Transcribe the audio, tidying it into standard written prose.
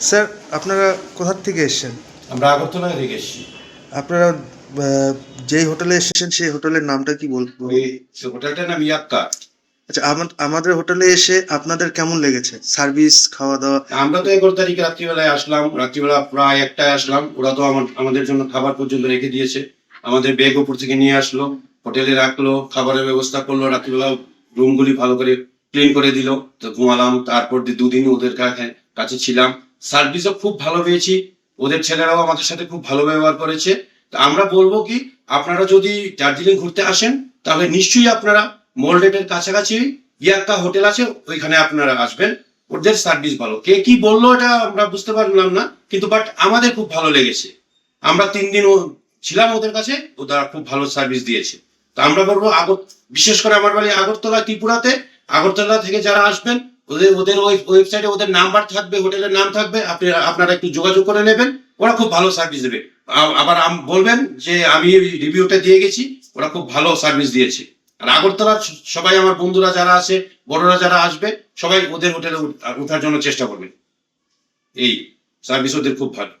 Sir, আপনারা কোথা থেকে এসেছেন? আমরা আগরতলা থেকে এসেছি। আপনারা যেই হোটেলে এসেছেন সেই হোটেলের নামটা কি বলবো? ওই হোটেলটার নাম ইয়াক্কা। আচ্ছা, আমাদের হোটেলে এসে আপনাদের কেমন লেগেছে সার্ভিস, খাওয়া দাওয়া? আমরা তো 11 তারিখে রাত্রিবেলায় আসলাম, রাত্রিবেলা প্রায় 1টায় আসলাম। ওরা তো আমাদের জন্য খাবার পর্যন্ত রেখে দিয়েছে। আমাদের ব্যাগ উপর থেকে নিয়ে আসলো, হোটেলে রাখলো, খাবারের ব্যবস্থা করলো, রাত্রিবেলা রুমগুলি ভালো করে ক্লিন করে দিল। তো ঘুমালাম, তারপর 2 দিন ওদের কাছে ছিলাম। সার্ভিসও খুব ভালো পেয়েছি, ওদের ছেলেরাও আমাদের সাথে খুব ভালো ব্যবহার করেছে। তো আমরা বলবো কি, আপনারা যদি দার্জিলিং ঘুরতে আসেন তাহলে নিশ্চয়ই আপনারা মোলডেটের কাছাকাছি ইয়াক্কা হোটেল আছে, ওইখানে আপনারা আসবেন। ওদের সার্ভিস ভালো। কে কি বললো এটা আমরা বুঝতে পারলাম না, কিন্তু বাট আমাদের খুব ভালো লেগেছে। আমরা 3 দিন ছিলাম ওদের কাছে, ওরা খুব ভালো সার্ভিস দিয়েছে। তো আমরা বলবো বিশেষ করে আমার বাড়ি আগরতলা, ত্রিপুরাতে। আগরতলা থেকে যারা আসবেন, ওদের ওদের ওই ওয়েবসাইটে ওদের নাম্বার থাকবে, হোটেলের নাম থাকবে, আপনারা একটু যোগাযোগ করে নেবেন। ওরা খুব ভালো সার্ভিস দেবে। আবার বলবেন যে আমি রিভিউটা দিয়ে গেছি, ওরা খুব ভালো সার্ভিস দিয়েছে। আর আগরতলার সবাই আমার বন্ধুরা যারা আছে, বড়রা যারা আসবে, সবাই ওদের হোটেলে ওঠার জন্য চেষ্টা করবেন। এই সার্ভিস ওদের খুব ভালো।